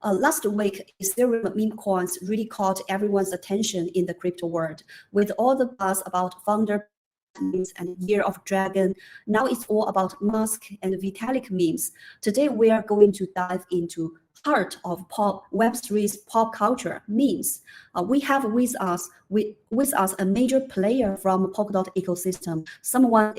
Last week, Ethereum meme coins really caught everyone's attention in the crypto world. With all the buzz about founder memes and Year of Dragon, now it's all about Musk and Vitalik memes. Today, we are going to dive into heart of Web3's pop culture memes. We have with us a major player from Polkadot ecosystem, someone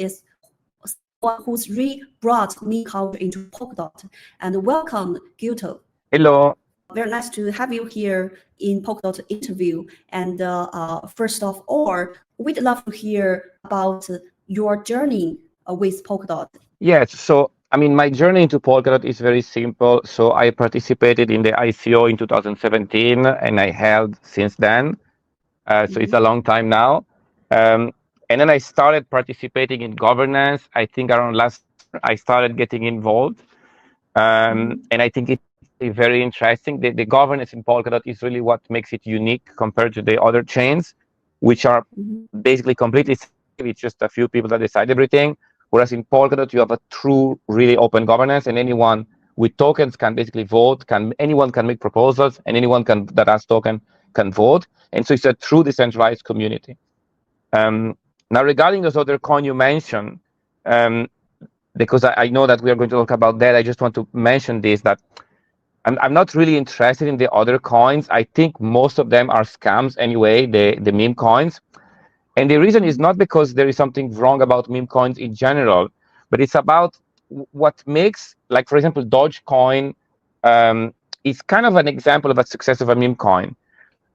who's really brought meme culture into Polkadot. And welcome, Giotto. Hello. Very nice to have you here in Polkadot interview. And first of all, we'd love to hear about your journey with Polkadot. Yes, so my journey into Polkadot is very simple. So I participated in the ICO in 2017, and I held since then. So it's a long time now. And then I started participating in governance. I think around last year, I started getting involved. And I think it's very interesting. The governance in Polkadot is really what makes it unique compared to the other chains, which are basically completely safe. It's just a few people that decide everything. Whereas in Polkadot, you have a true, really open governance, and anyone with tokens can basically vote. Anyone can make proposals, and anyone that has token can vote. And so it's a true decentralized community. Now, regarding those other coin you mentioned, because I know that we are going to talk about that, I just want to mention this, that I'm not really interested in the other coins. I think most of them are scams anyway, the meme coins. And the reason is not because there is something wrong about meme coins in general, but it's about what makes, like, for example, Dogecoin is kind of an example of a success of a meme coin.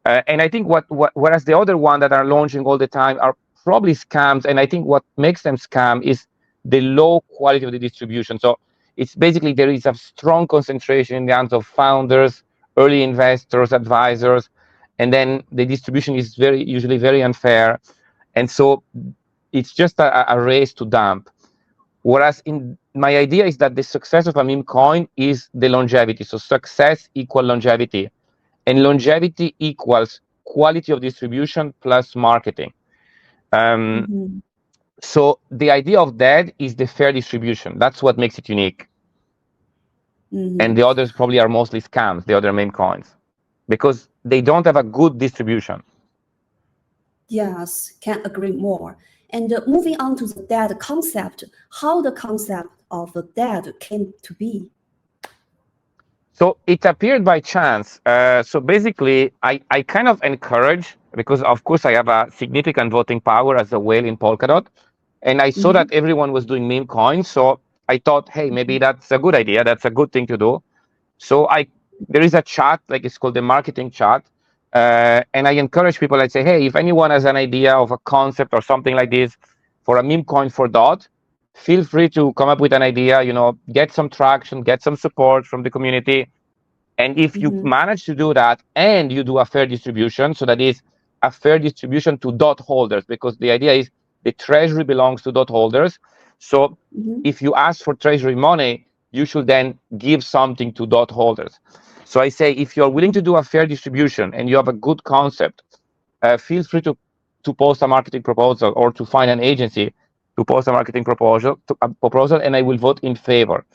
And I think whereas the other one that are launching all the time are probably scams, and I think what makes them scam is the low quality of the distribution. So it's basically there is a strong concentration in the hands of founders, early investors, advisors, and then the distribution is usually very unfair. And so it's just a race to dump. Whereas my idea is that the success of a meme coin is the longevity. So success equals longevity. And longevity equals quality of distribution plus marketing. So the idea of that is the fair distribution. That's what makes it unique. And the others probably are mostly scams, the other meme coins, because they don't have a good distribution. Yes, can't agree more. And moving on to the DED concept, how the concept of the DED came to be. So it appeared by chance. So basically, I kind of encourage, because of course I have a significant voting power as a whale in Polkadot, and I saw that everyone was doing meme coins. So I thought, hey, maybe that's a good idea. That's a good thing to do. So there is a chat, like it's called the marketing chat. And I encourage people, I say, hey, if anyone has an idea of a concept or something like this for a meme coin for DOT, feel free to come up with an idea, get some traction, get some support from the community. And if you manage to do that and you do a fair distribution, so that is a fair distribution to DOT holders, because the idea is the treasury belongs to DOT holders. So if you ask for treasury money, you should then give something to DOT holders. So I say, if you're willing to do a fair distribution and you have a good concept, feel free to post a marketing proposal or to find an agency to post a marketing proposal, and I will vote in favor.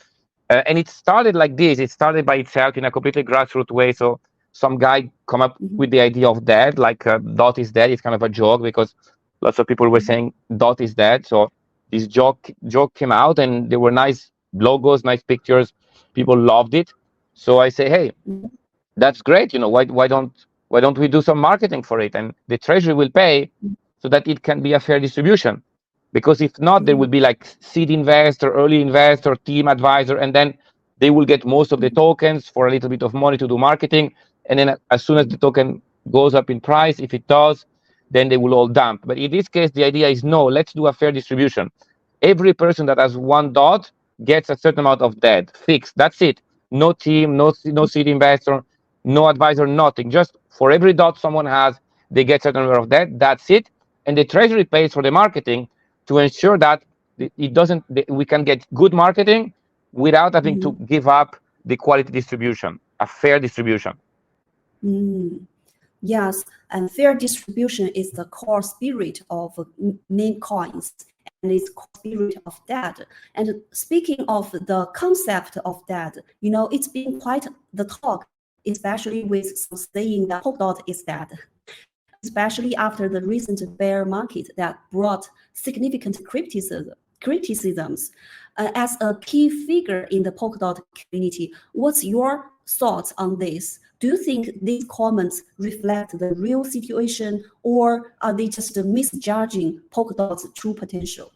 And it started like this. It started by itself in a completely grassroots way. So some guy come up with the idea of dead, like DOT is dead. It's kind of a joke because lots of people were saying DOT is dead. So this joke came out, and there were nice logos, nice pictures. People loved it. So I say, hey, that's great. Why don't we do some marketing for it? And the treasury will pay so that it can be a fair distribution. Because if not, there will be like seed investor, early investor, team advisor, and then they will get most of the tokens for a little bit of money to do marketing. And then as soon as the token goes up in price, if it does, then they will all dump. But in this case, the idea is, no, let's do a fair distribution. Every person that has one DOT gets a certain amount of DED, fixed. That's it. No team, no seed investor, no advisor, nothing. Just for every DOT someone has, they get a certain number of DED. That's it. And the treasury pays for the marketing to ensure that we can get good marketing without having to give up the quality distribution, a fair distribution. Yes, and fair distribution is the core spirit of meme coins, and it's core spirit of DED. And speaking of the concept of DED, it's been quite the talk especially with some saying that Polkadot is dead, especially after the recent bear market that brought significant criticisms. As a key figure in the Polkadot community, what's your thoughts on this? Do you think these comments reflect the real situation, or are they just misjudging Polkadot's true potential?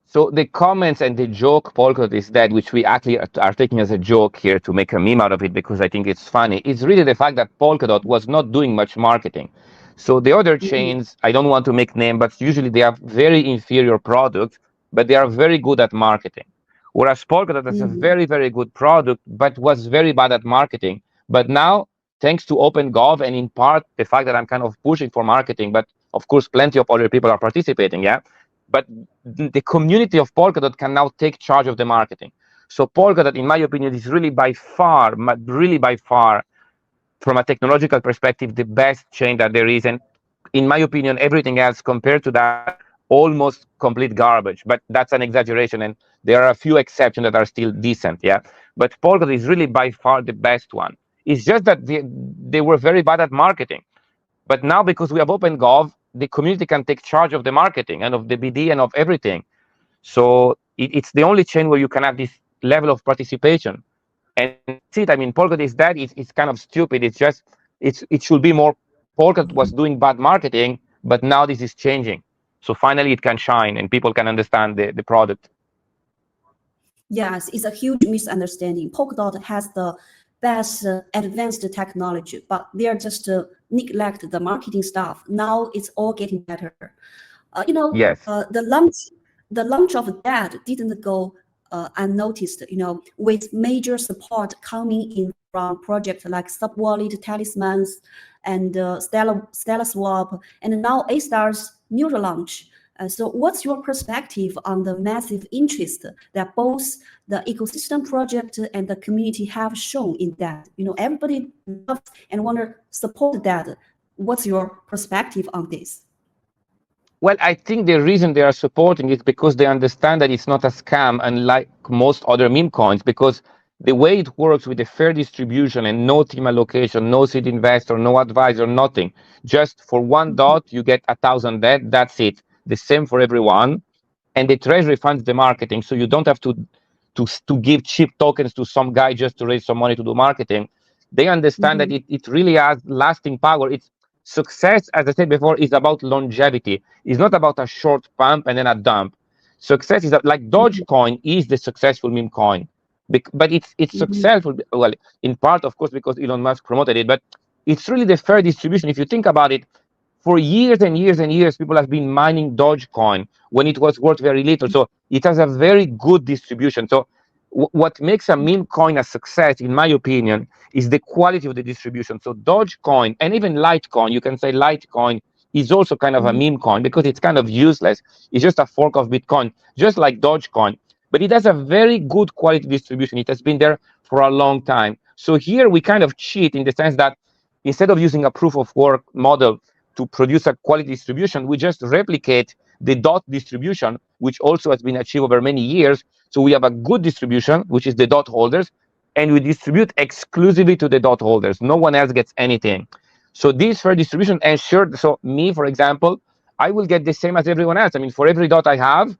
So the comments and the joke Polkadot is dead, which we actually are taking as a joke here to make a meme out of it because I think it's funny, is really the fact that Polkadot was not doing much marketing. So the other chains, I don't want to make name, but usually they have very inferior products, but they are very good at marketing. Whereas Polkadot has a very, very good product, but was very bad at marketing. But now, thanks to OpenGov and in part the fact that I'm kind of pushing for marketing, but of course plenty of other people are participating, yeah? But the community of Polkadot can now take charge of the marketing. So Polkadot, in my opinion, is really by far, from a technological perspective, the best chain that there is. And in my opinion, everything else compared to that, almost complete garbage. But that's an exaggeration. And there are a few exceptions that are still decent, yeah? But Polkadot is really by far the best one. It's just that they were very bad at marketing. But now, because we have OpenGov, the community can take charge of the marketing and of the BD and of everything. So it's the only chain where you can have this level of participation. And see it, I mean, Polkadot is dead. It's kind of stupid. It should be more, Polkadot was doing bad marketing, but now this is changing. So finally it can shine and people can understand the product. Yes, it's a huge misunderstanding. Polkadot has the best advanced technology, but they are just neglect the marketing stuff. Now it's all getting better. Yes. The launch of DED didn't go unnoticed. With major support coming in from projects like Subwallet, Talismans, and Stellar Swap, and now A-Star's new launch. So what's your perspective on the massive interest that both the ecosystem project and the community have shown in that? Everybody loves and want to support that. What's your perspective on this? Well, I think the reason they are supporting it because they understand that it's not a scam, unlike most other meme coins, because the way it works with the fair distribution and no team allocation, no seed investor, no advisor, nothing. Just for one dot, you get 1,000 DED, that's it. The same for everyone, and the treasury funds the marketing, so you don't have to give cheap tokens to some guy just to raise some money to do marketing. They understand that it really has lasting power. It's success, as I said before, is about longevity. It's not about a short pump and then a dump. Success is like Dogecoin is the successful meme coin, but it's successful. Well, in part, of course, because Elon Musk promoted it, but it's really the fair distribution. If you think about it, for years and years and years, people have been mining Dogecoin when it was worth very little. So it has a very good distribution. So what makes a meme coin a success, in my opinion, is the quality of the distribution. So Dogecoin and even Litecoin, you can say Litecoin is also kind of a meme coin because it's kind of useless. It's just a fork of Bitcoin, just like Dogecoin. But it has a very good quality distribution. It has been there for a long time. So here we kind of cheat in the sense that instead of using a proof of work model to produce a quality distribution, we just replicate the dot distribution, which also has been achieved over many years. So we have a good distribution, which is the dot holders, and we distribute exclusively to the dot holders. No one else gets anything. So this fair distribution ensured, so me, for example, I will get the same as everyone else. I mean, for every dot I have,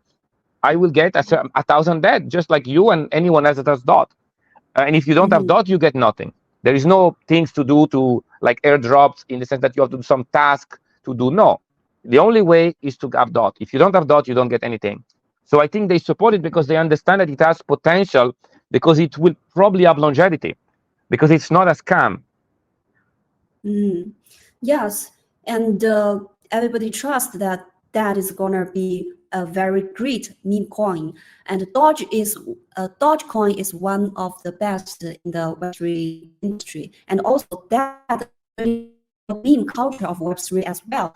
I will get 1,000 DED, just like you and anyone else that has dot. And if you don't have dot, you get nothing. There is no things to do to like airdrops in the sense that you have to do some task to do. No, the only way is to have dot. If you don't have dot, you don't get anything. So I think they support it because they understand that it has potential, because it will probably have longevity, because it's not a scam. Yes, and everybody trusts that that is gonna be a very great meme coin. And Dogecoin is one of the best in the Web3 industry, and also that meme culture of Web3 as well.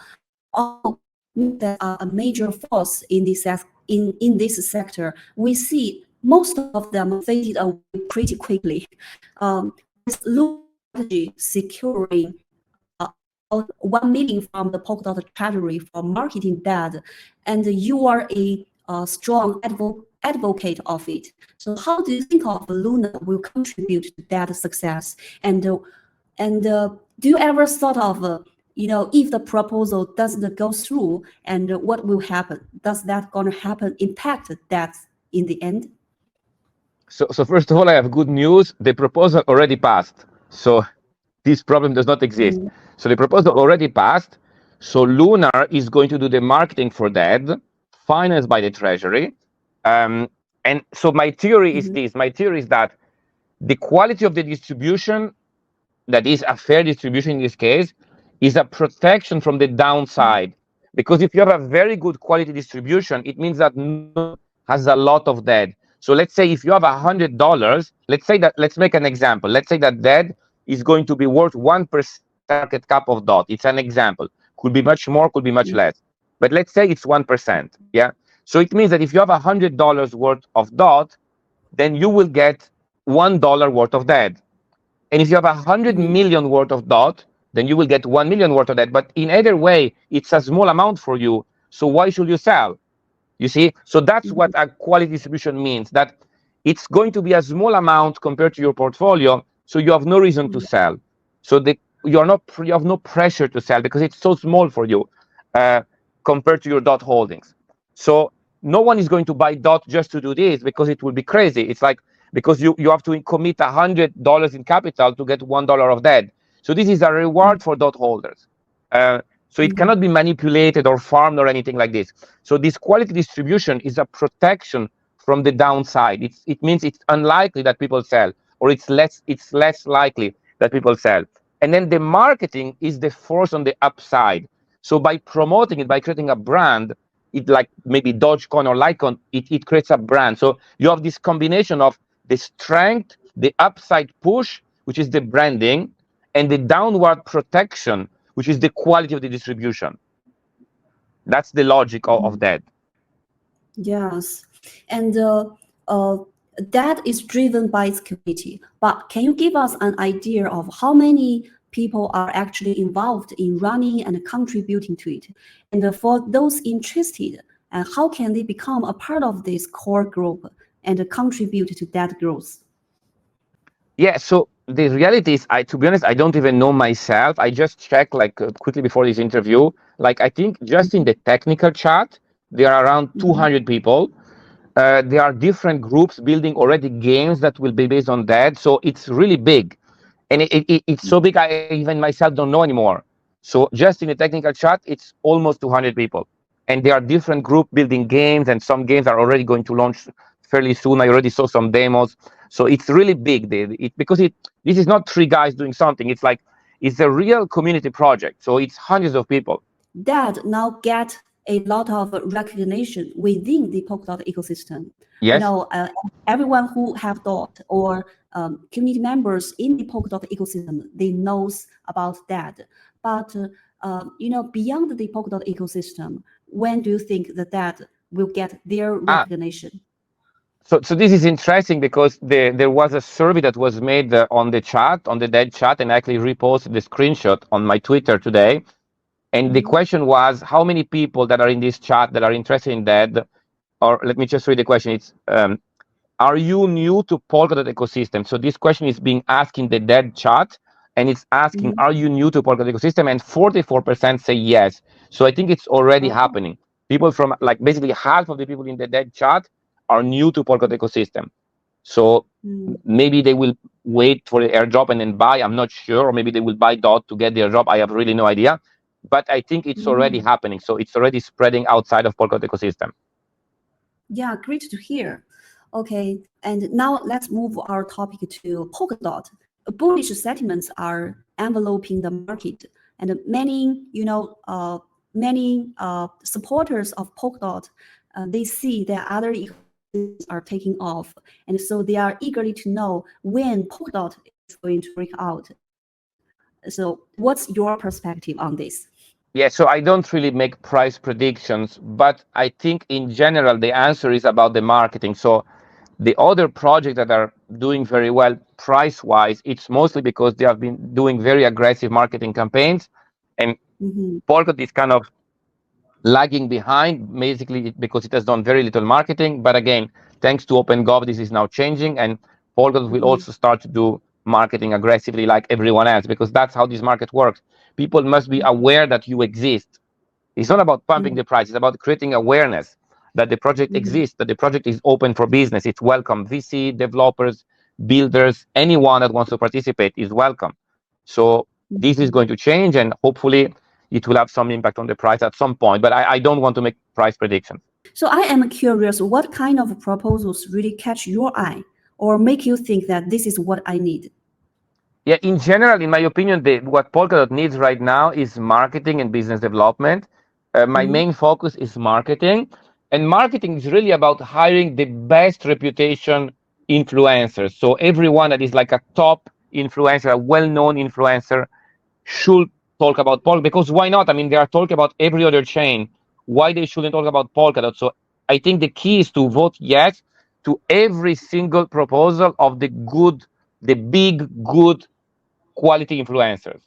All that are a major force in this in this sector. We see most of them faded away pretty quickly. This strategy securing 1 million from the Polkadot treasury for marketing DED, and you are a strong advocate of it. So how do you think of Luna will contribute to that success? And do you ever thought of if the proposal doesn't go through, and what will happen? Does that gonna happen impact that in the end? So first of all, I have good news. The proposal already passed. So this problem does not exist. So the proposal already passed. So Luna is going to do the marketing for that, financed by the Treasury. And so my theory is this. My theory is that the quality of the distribution, that is a fair distribution in this case, is a protection from the downside. Because if you have a very good quality distribution, it means that no has a lot of debt. So let's say if you have $100, let's make an example. Let's say that debt is going to be worth 1% market cap of DOT. It's an example. Could be much more, could be much less. But let's say it's 1%. Yeah. So it means that if you have $100 worth of DOT, then you will get $1 worth of debt. And if you have 100 million worth of DOT, then you will get 1 million worth of that. But in either way, it's a small amount for you. So why should you sell? You see? So that's what a quality distribution means, that it's going to be a small amount compared to your portfolio. So you have no reason to sell. So you have no pressure to sell because it's so small for you compared to your DOT holdings. So no one is going to buy DOT just to do this because it will be crazy. It's like, because you have to commit $100 in capital to get $1 of debt. So this is a reward for DOT holders. So it cannot be manipulated or farmed or anything like this. So this quality distribution is a protection from the downside. It means it's unlikely that people sell, or it's less likely that people sell. And then the marketing is the force on the upside. So by promoting it, by creating a brand, it like maybe Dogecoin or Litecoin, it creates a brand. So you have this combination of the strength, the upside push, which is the branding, and the downward protection, which is the quality of the distribution. That's the logic of that. Yes, and that is driven by its community. But can you give us an idea of how many people are actually involved in running and contributing to it? And for those interested, how can they become a part of this core group and contribute to that growth? Yeah, so the reality is, to be honest, I don't even know myself. I just checked quickly before this interview. I think just in the technical chat, there are around 200 people. There are different groups building already games that will be based on that. So it's really big. And it's so big, I even myself don't know anymore. So just in the technical chat, it's almost 200 people. And there are different groups building games, and some games are already going to launch fairly soon. I already saw some demos. So it's really big, because this is not three guys doing something. It's a real community project. So it's hundreds of people. That now get a lot of recognition within the Polkadot ecosystem. Yes. Everyone who have DOT or community members in the Polkadot ecosystem, they knows about that. But beyond the Polkadot ecosystem, when do you think that will get their recognition? So this is interesting because there was a survey that was made on the chat, on the DED chat, and I actually reposted the screenshot on my Twitter today. And the question was, how many people that are in this chat that are interested in DED, or let me just read the question. It's, are you new to Polkadot ecosystem? So this question is being asked in the DED chat, and it's asking, are you new to Polkadot ecosystem? And 44% say yes. So I think it's already happening. People from basically half of the people in the DED chat are new to Polkadot ecosystem. So maybe they will wait for the airdrop and then buy. I'm not sure. Or maybe they will buy DOT to get the airdrop. I have really no idea. But I think it's already happening. So it's already spreading outside of Polkadot ecosystem. Yeah, great to hear. Okay, and now let's move our topic to Polkadot. Bullish sentiments are enveloping the market, and many supporters of Polkadot, they see that other are taking off, and so they are eagerly to know when Polkadot is going to break out. So what's your perspective on this? Yeah, so I don't really make price predictions, but I think in general the answer is about the marketing. So the other projects that are doing very well price-wise, it's mostly because they have been doing very aggressive marketing campaigns, and Polkadot is kind of lagging behind, basically because it has done very little marketing. But again, thanks to OpenGov, this is now changing, and Polkadot will also start to do marketing aggressively like everyone else, because that's how this market works. People must be aware that you exist. It's not about pumping the price. It's about creating awareness that the project exists, that the project is open for business. It's welcome. VC, developers, builders, anyone that wants to participate is welcome. So this is going to change, and hopefully it will have some impact on the price at some point. But I don't want to make price predictions. So I am curious, what kind of proposals really catch your eye or make you think that this is what I need? Yeah, in general, in my opinion, what Polkadot needs right now is marketing and business development. My main focus is marketing, and marketing is really about hiring the best reputation influencers. So everyone that is like a top influencer, a well-known influencer, should talk about Polkadot, because why not? I mean, they are talking about every other chain. Why they shouldn't talk about Polkadot? So I think the key is to vote yes to every single proposal of the big, good quality influencers.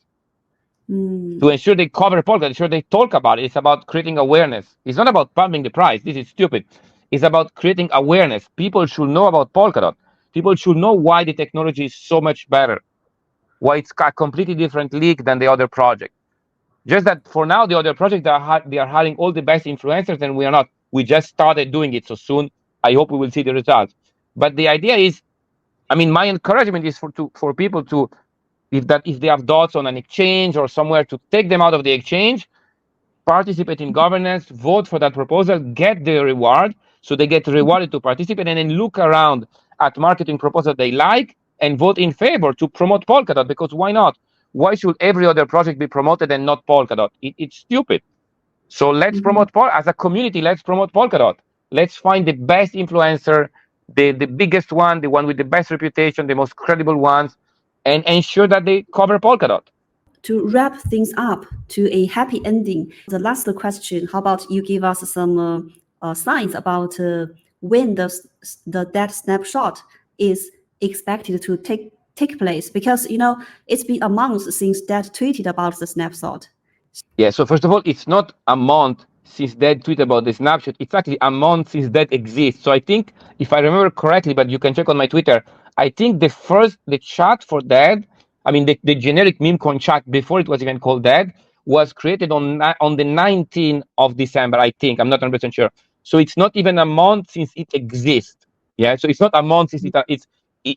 To ensure they cover Polkadot, ensure they talk about it. It's about creating awareness. It's not about pumping the price. This is stupid. It's about creating awareness. People should know about Polkadot. People should know why the technology is so much better, why it's a completely different league than the other project. Just that for now, the other projects, they are hiring all the best influencers, and we are not. We just started doing it, so soon I hope we will see the results. But the idea is, I mean, my encouragement is for people to, if they have dots on an exchange or somewhere, to take them out of the exchange, participate in governance, vote for that proposal, get the reward, so they get rewarded to participate, and then look around at marketing proposals they like and vote in favor to promote Polkadot, because why not? Why should every other project be promoted and not Polkadot? It's stupid. So let's promote as a community, let's promote Polkadot. Let's find the best influencer, the biggest one, the one with the best reputation, the most credible ones, and ensure that they cover Polkadot. To wrap things up to a happy ending, the last question, how about you give us some signs about when the DED snapshot is expected to take place? Because, it's been a month since DED tweeted about the snapshot. Yeah, so first of all, it's not a month since DED tweeted about the snapshot. It's actually a month since DED exists. So I think, if I remember correctly, but you can check on my Twitter, I think the chat for DED, I mean, the generic meme coin chat before it was even called DED, was created on the 19th of December, I think. I'm not 100% sure. So it's not even a month since it exists. Yeah, so it's not a month since it's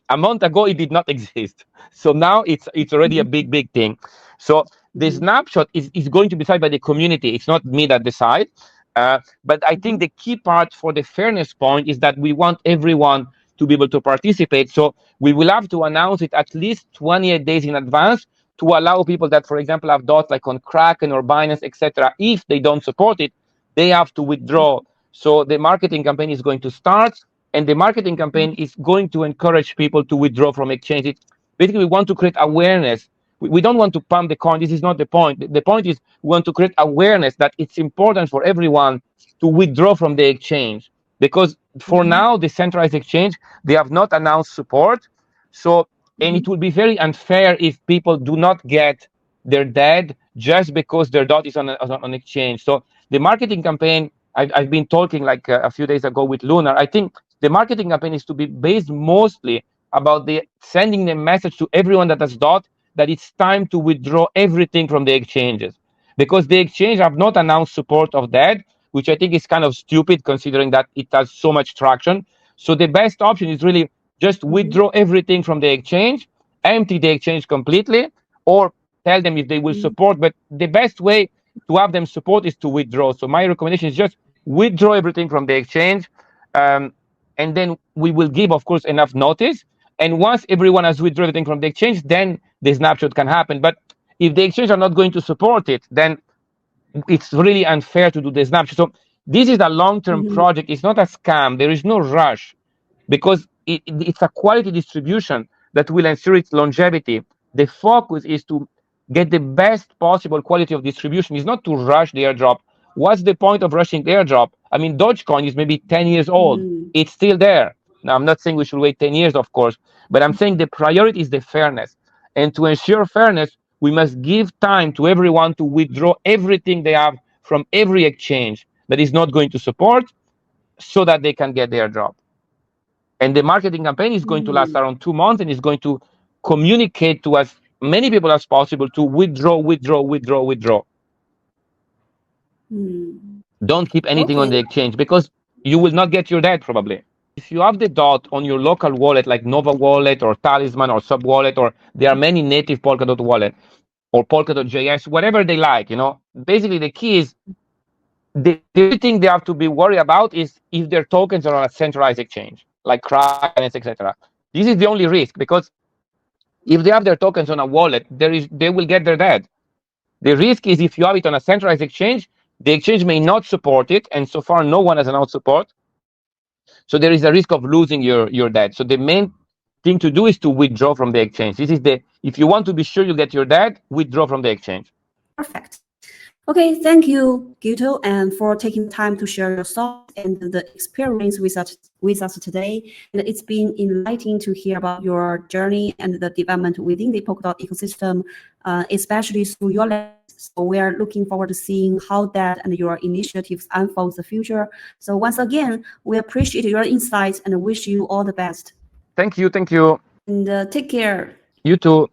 a month ago it did not exist. So now it's already a big thing. So the snapshot is going to be decided by the community. It's not me that decide. But I think the key part for the fairness point is that we want everyone to be able to participate. So we will have to announce it at least 28 days in advance to allow people that, for example, have dots like on Kraken or Binance, etc. If they don't support it, they have to withdraw. So the marketing campaign is going to start, and the marketing campaign is going to encourage people to withdraw from exchange. Basically, we want to create awareness. We don't want to pump the coin. This is not the point. The point is we want to create awareness that it's important for everyone to withdraw from the exchange. Because for now, the centralized exchange, they have not announced support. So, and it would be very unfair if people do not get their DED just because their dot is on exchange. So the marketing campaign, I've been talking like a few days ago with Lunar. I think the marketing campaign is to be based mostly about sending the message to everyone that has dot that it's time to withdraw everything from the exchanges, because the exchange have not announced support of DED, which I think is kind of stupid considering that it has so much traction. So the best option is really just withdraw everything from the exchange, empty the exchange completely, or tell them if they will support. But the best way to have them support is to withdraw. So my recommendation is just withdraw everything from the exchange, and then we will give, of course, enough notice. And once everyone has withdrawn everything from the exchange, then the snapshot can happen. But if the exchange are not going to support it, then it's really unfair to do the snapshot. So this is a long-term project. It's not a scam. There is no rush, because it's a quality distribution that will ensure its longevity. The focus is to get the best possible quality of distribution. It's not to rush the airdrop. What's the point of rushing the airdrop? I mean, Dogecoin is maybe 10 years old. It's still there. Now, I'm not saying we should wait 10 years, of course, but I'm saying the priority is the fairness. And to ensure fairness, we must give time to everyone to withdraw everything they have from every exchange that is not going to support, so that they can get their drop. And the marketing campaign is going to last around 2 months and is going to communicate to as many people as possible to withdraw. Don't keep anything on the exchange because you will not get your DED probably. If you have the DOT on your local wallet like Nova Wallet or Talisman or Sub Wallet, or there are many native Polkadot wallet or Polkadot.js, whatever they like, basically the key is the only thing they have to be worried about is if their tokens are on a centralized exchange like Kraken, etc. This is the only risk, because if they have their tokens on a wallet, they will get their DED. The risk is if you have it on a centralized exchange, the exchange may not support it, and so far no one has announced support. So there is a risk of losing your DED. So the main thing to do is to withdraw from the exchange. This is if you want to be sure you get your DED, withdraw from the exchange. Perfect. Okay, thank you, Giotto, and for taking time to share your thoughts and the experience with us today. And it's been enlightening to hear about your journey and the development within the Polkadot ecosystem, especially through your lens. So we are looking forward to seeing how that and your initiatives unfold in the future. So once again, we appreciate your insights and wish you all the best. Thank you. And take care. You too.